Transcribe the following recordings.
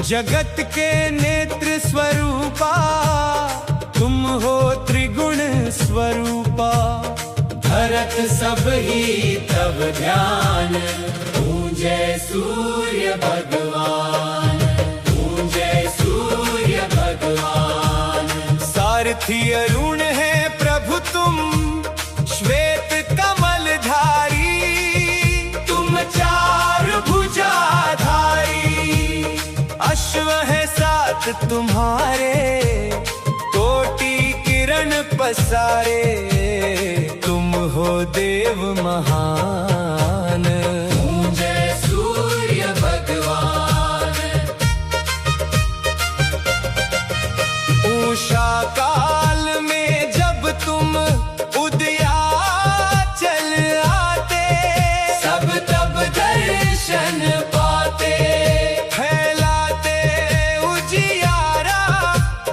जगत के नेत्र स्वरूपा, तुम हो त्रिगुण स्वरूपा। धरत सब ही तब ध्यान, पूजे सूर्य भगवान, पूजे सूर्य भगवान। सारथी अरुण है प्रभु तुम, श्वेत कमलधारी, तुम चार भुजाधारी। अश्व है साथ तुम्हारे, कोटि किरण पसारे, तुम हो देव महान, पूजे सूर्य भगवान। उषा काल में जब तुम उदयाचल आते, सब तब दर्शन पाते। फैलाते उजियारा,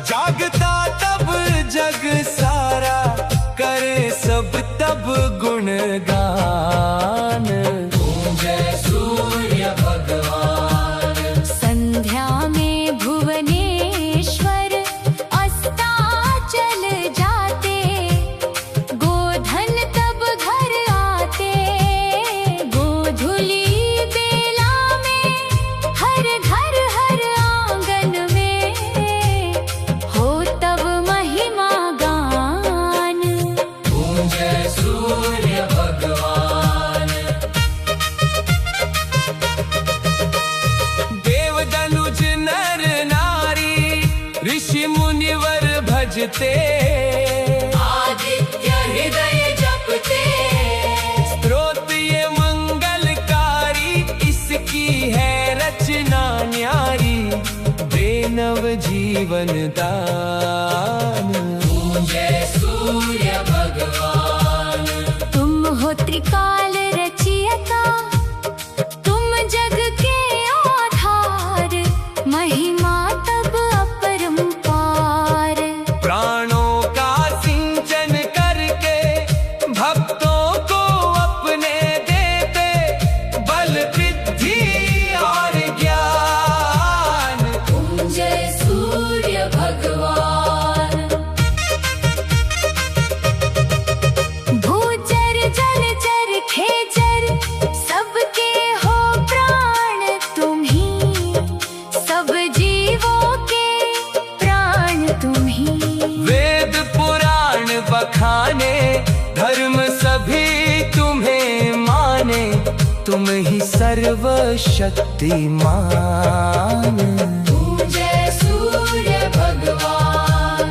जागता तब जग सारा, करे सब तब गुणगान, पूजे सूर्य भगवान। संध्या में भुवनेश्वर अस्ताचल जाते, गोधन तब घर आते। गोधुली बेला में हर घर हर आंगन में, हो तब महिमा गान, पूजे सूर्य भगवान। देव दनुज नर नारी, ऋषि मुनिवर भजते, आदित्य हृदय जपते। स्तोत्र ये मंगलकारी, इसकी है रचना न्यारी, देनव जीवन दान, पूजे सूर्य भगवान। तुम हो त्रिकाल रचयिता, तुम जग के आधार, महिमा तब अपरंपार। प्राणों का सिंचन करके, भक्तों को अपने देते, बल वृद्धि और ज्ञान, पूजे सूर्य भगवान। भूचर जलचर खेचर, सबके हो प्राण तुम ही, सब जीवों के प्राण तुम ही। वेद पुराण बखाने, धर्म सभी तुम्हें माने, तुम ही सर्वशक्तिमान, पूजे सूर्य भगवान।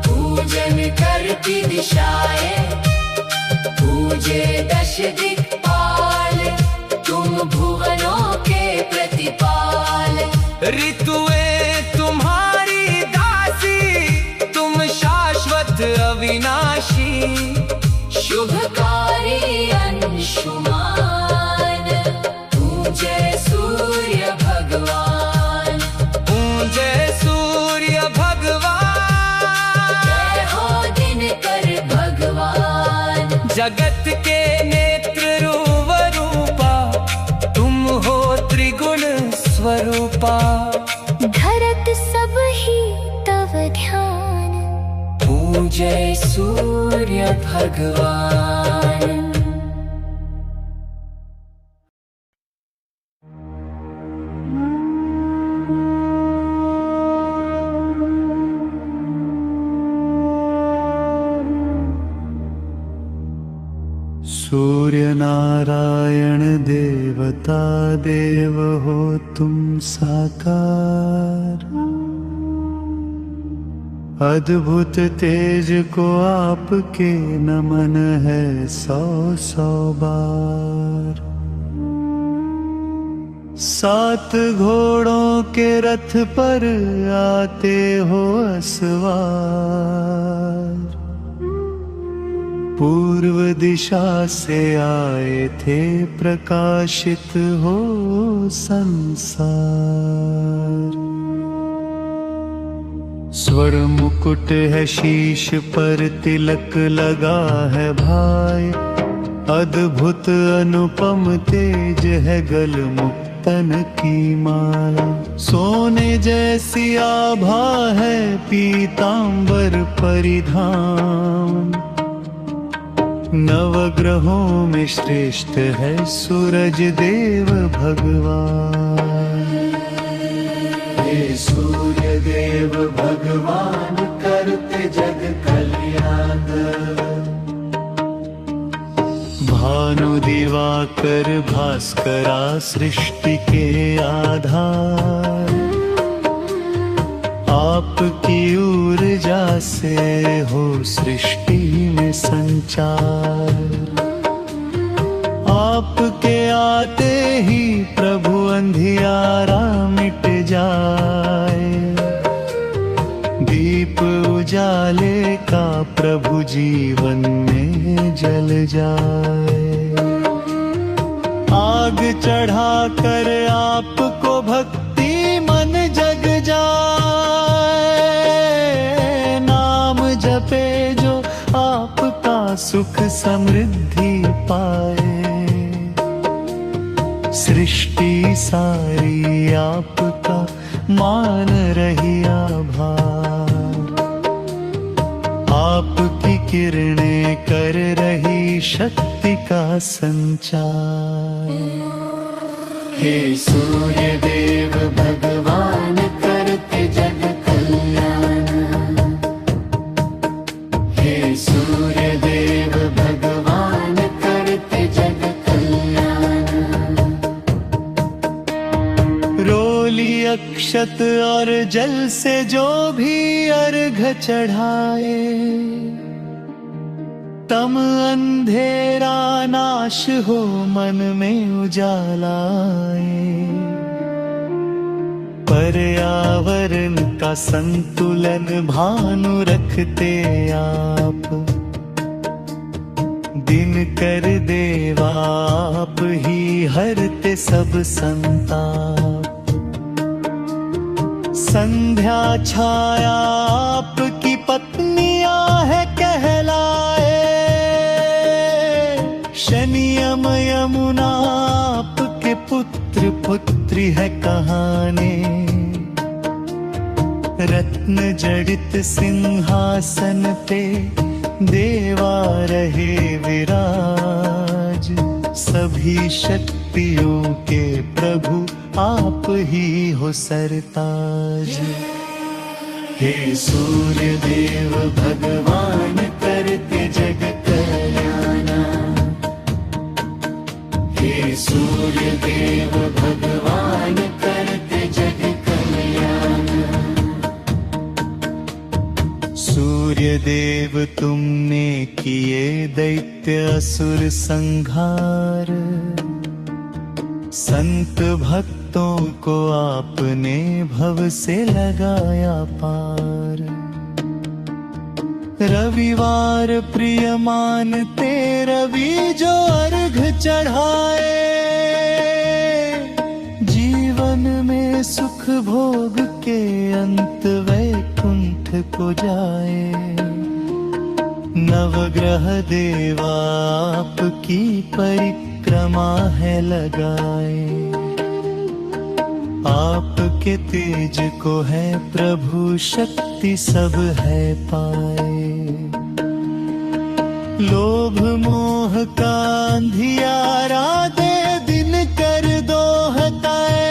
पूजन करती दिशाएं, पूजे दश दिक्पाल, तुम भुवनों के प्रतिपाल। ऋतुएं तुम्हारी दासी, तुम शाश्वत अविनाशी, शुभकारी अंशुमान, पूजे सूर्य भगवान, पूजे सूर्य भगवान। जय हो दिनकर भगवान। जगत के नेत्र रूपा, तुम हो त्रिगुण स्वरूपा। धरत सब ही तव ध्यान, पूजे सूर्य भगवान। सूर्य नारायण देवता, देव हो तुम साकार। अद्भुत तेज को आपके नमन है 100-100 बार। 7 घोड़ों के रथ पर आते हो असवार। पूर्व दिशा से आए थे, प्रकाशित हो संसार। स्वर्ण मुकुट है शीश पर, तिलक लगा है भाई। अद्भुत अनुपम तेज है गल मुक्त तन की माला। सोने जैसी आभा है पीतांबर परिधान। नवग्रहों में श्रेष्ठ है सूरज देव भगवान। हे सूर्य देव भगवान करते जग कल्याण। भानु दिवाकर भास्करा सृष्टि के आधार। आपकी ऊर्जा से हो सृष्टि में संचार। आपके आते ही प्रभु अंधियारा मिट जाए। दीप उजाले का प्रभु जीवन में जल जाए। आग चढ़ा कर आपको भक्ति मन जग जाए। नाम जपे जो आपका सुख समृद्धि पाए। सृष्टि सारी आपका मान रही आभार। आपकी किरणें कर रही शक्ति का संचार। हे सूर्य देव भगवान करते जग कल्याण। हे सूर्य देव भगवान करते जग कल्याण। रोली अक्षत और जल से जो भी अर्घ चढ़ाए। तम अंधेरा नाश हो मन में उजालाए। पर्यावरण का संतुलन भानु रखते आप। दिन कर देवा आप ही हरते सब संताप। संध्या छाया आपकी पत्नियां है कहलाए। शनि यम यमुना आपके पुत्र पुत्री है कहाने। रत्न जड़ित सिंहासन पे देवा रहे विराज। सभी शक्तियों के प्रभु आप ही हो सरताज। हे सूर्य देव भगवान करते जग कल्याण। हे सूर्य देव भगवान करते जग कल्याण। सूर्य देव तुमने किए दैत्य असुर संहार। संत भक्तों को आपने भव से लगाया पार। रविवार प्रिय मानते रवि जो अर्घ चढ़ाए। जीवन में सुख भोग के अंत वैकुंठ को जाए। नवग्रह देवा आपकी परिक्रमा है लगाए। आपके तेज को है प्रभु शक्ति सब है पाए। लोभ मोह का अंधियारा दे दिन कर दो हटाए।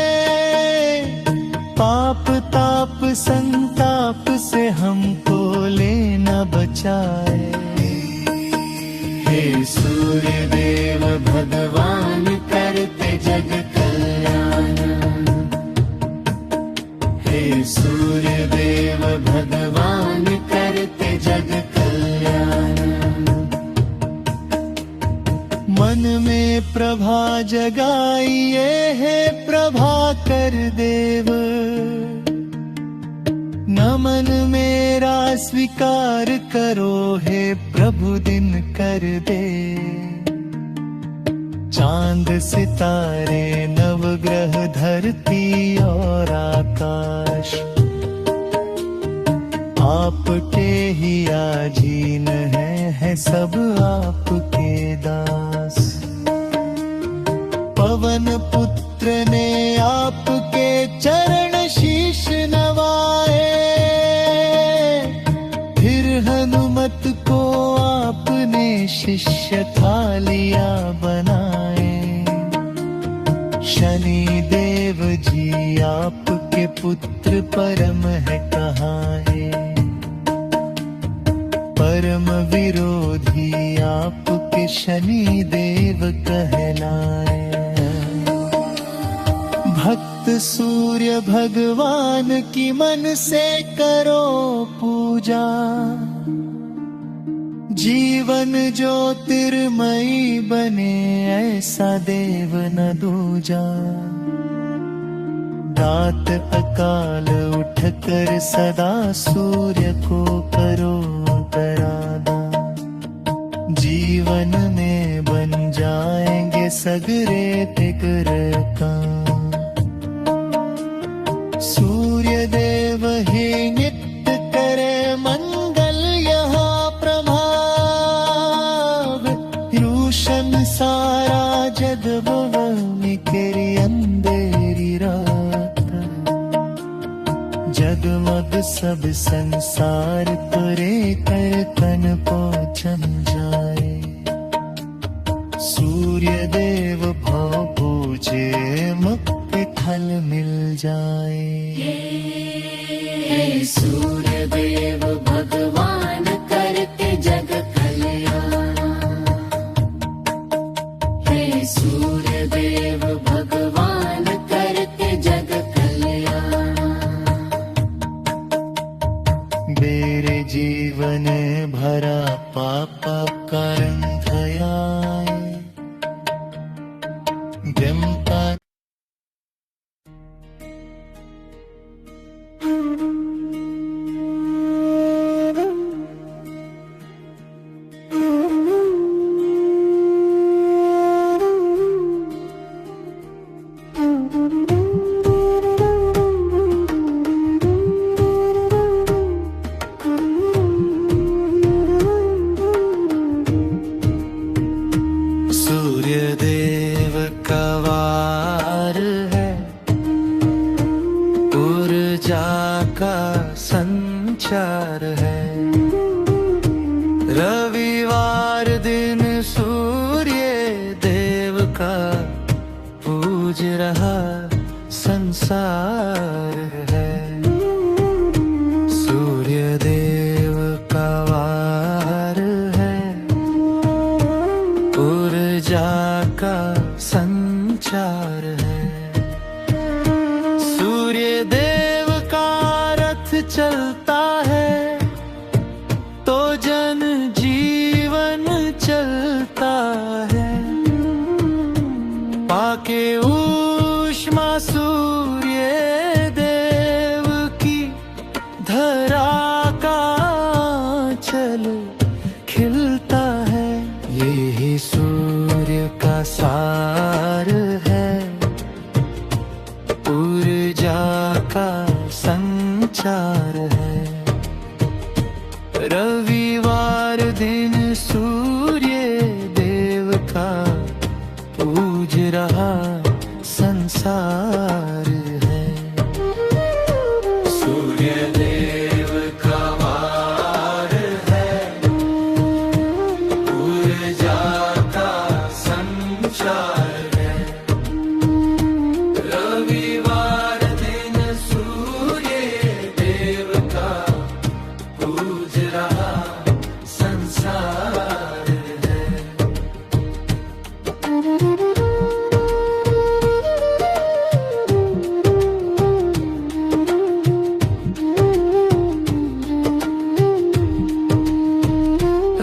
पाप ताप संताप से हमको लेना बचाए। हे सूर्य देव भगवान करते जग कल्याण। हे सूर्य देव भगवान करते जग कल्याण। मन में प्रभा जगाइए हे प्रभाकर देव। नमन मेरा स्वीकार करो हे प्रभु दिन कर दे। चांद सितारे नवग्रह धरती और आकाश आपके ही आधीन है सब आपके दास। पवन पुत्र ने मनुष्य थालियां बनाए। शनि देव जी आपके पुत्र परम है कहाँ है। परम विरोधी आपके शनि देव कहलाए। भक्त सूर्य भगवान की मन से करो पूजा। जीवन ज्योतिर्मयी बने ऐसा देव न दूजा। रात अकाल उठकर सदा सूर्य को करो आराधना। जीवन में बन जाएंगे सगरे तिगर काम। सूर्य देव ही नित्य करे मंगल यहाँ प्रभाव। रोशन सारा जग निकरी अंधेरी रात। जगमग सब संसार करे कर तन पहुँचन जाए। सूर्य देव भाव पूजे मुक्ति फल मिल जाए। हे सूर्य देव भगवान करते जग कल्याण। हे सूर्य देव भगवान करते जग कल्याण। मेरे जीवन भरा पापा कारण थयाए। ब्रह्मा सूर्य देव का वार है। ऊर्जा का संचार है। रविवार दिन सूर्य देव का पूज रहा संसार है। सूर्य देव का वार है। ऊर्जा का संचार है। सूर्य देव का रथ चलता है तो जन जीवन चलता है। पाके ऊष्मा सूर्य देव की धरा का चल खिलता है। यही सूर्य का सार है। ऊर्जा का संचार है। रविवार दिन सूर्य देव का पूज रहा संसार है। सूर्य देव का वार है। ऊर्जा का संचार है। रविवार दिन सूर्य देव का पूज रहा संसार है।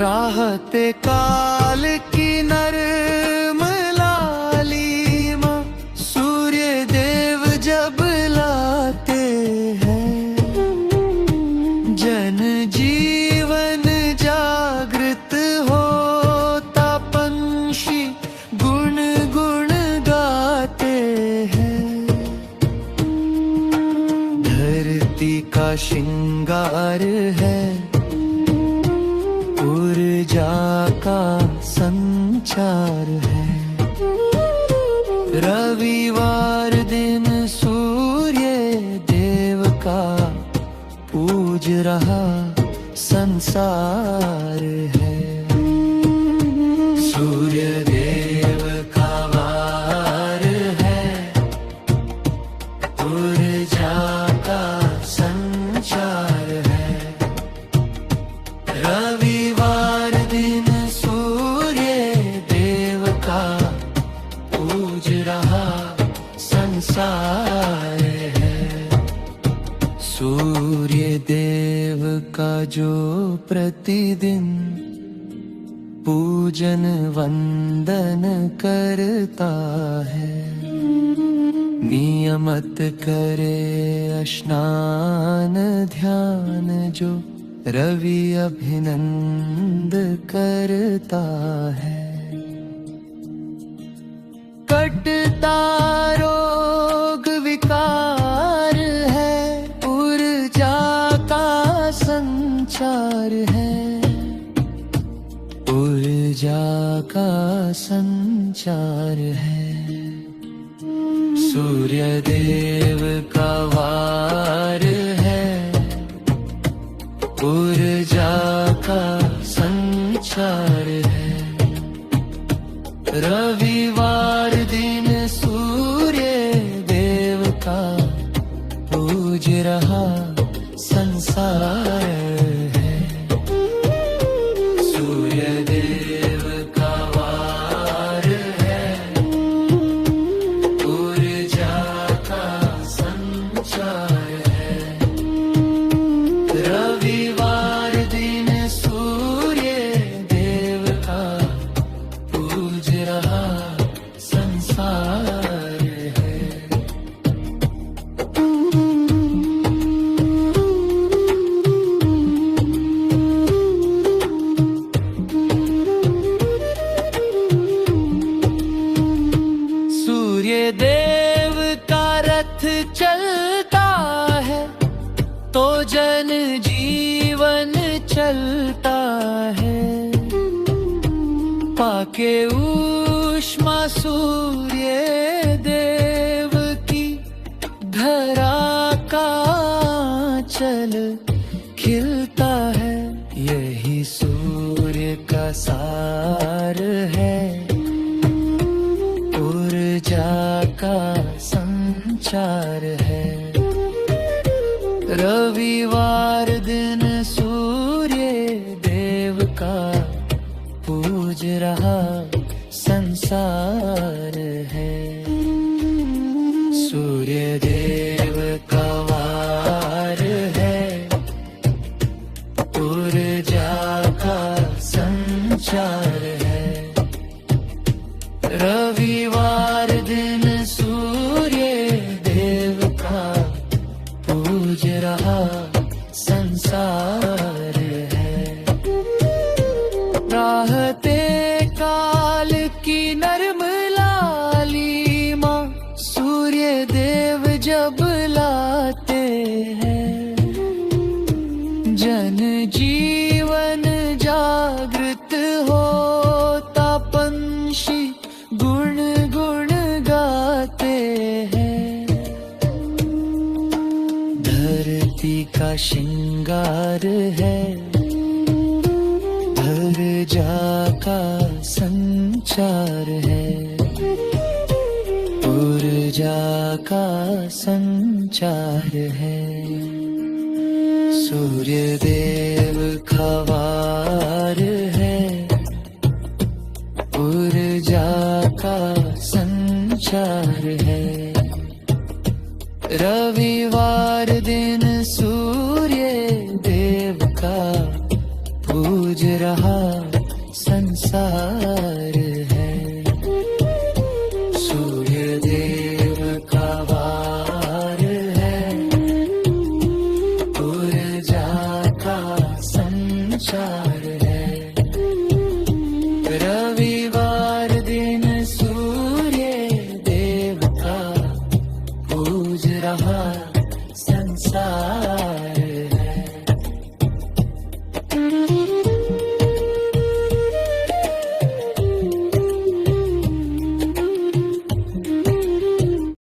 राहते काल की नरम लालिमा सूर्य देव जब लाते हैं। जन जीवन जागृत होता पंछी गुण गुण गाते हैं। धरती का श्रृंगार है। ऊर्जा का संचार है। रविवार दिन सूर्य देव का पूज रहा संसार है। संसार है। सूर्य देव का जो प्रतिदिन पूजन वंदन करता है, नियमित करे स्नान ध्यान जो रवि अभिनंद करता है। कटता रोग विकार है, ऊर्जा का संचार है, ऊर्जा का संचार है। सूर्य देव का वार है, ऊर्जा का संचार है। रविवार दिन सूर्य देव का पूज रहा संसार है। सूर्य देव का वार है, ऊर्जा का संचार है। रविवार दिन सूर्य देव का पूज रहा संसार है। सूर्य देव का रथ चलता है तो जन जीवन चलता है। पाके ऊष्मा सूर्य देव की धरा का चल खिलता है। यही सूर्य का सार है, ऊर्जा का संचार है। रविवार दिन सूर्य देव का पूज रहा संसार है। सूर्य देव का वार है, ऊर्जा का संचार है। रविवार दिन सूर्य देव का पूज रहा संसार है। राहते काल की नर्म लालिमा सूर्य देव जब लाते हैं। जन जीवन जागृत होता पंछी गुण गुण गाते हैं। धरती का श्रृंगार है, ऊर्जा का संचार है, ऊर्जा का संचार है। सूर्य देव का वार है, ऊर्जा का संचार है। रविवार दिन सूर्य देव का पूज रहा संसार है। सूर्य देव का वार है, ऊर्जा का संचार है। रविवार दिन सूर्य देव का पूज रहा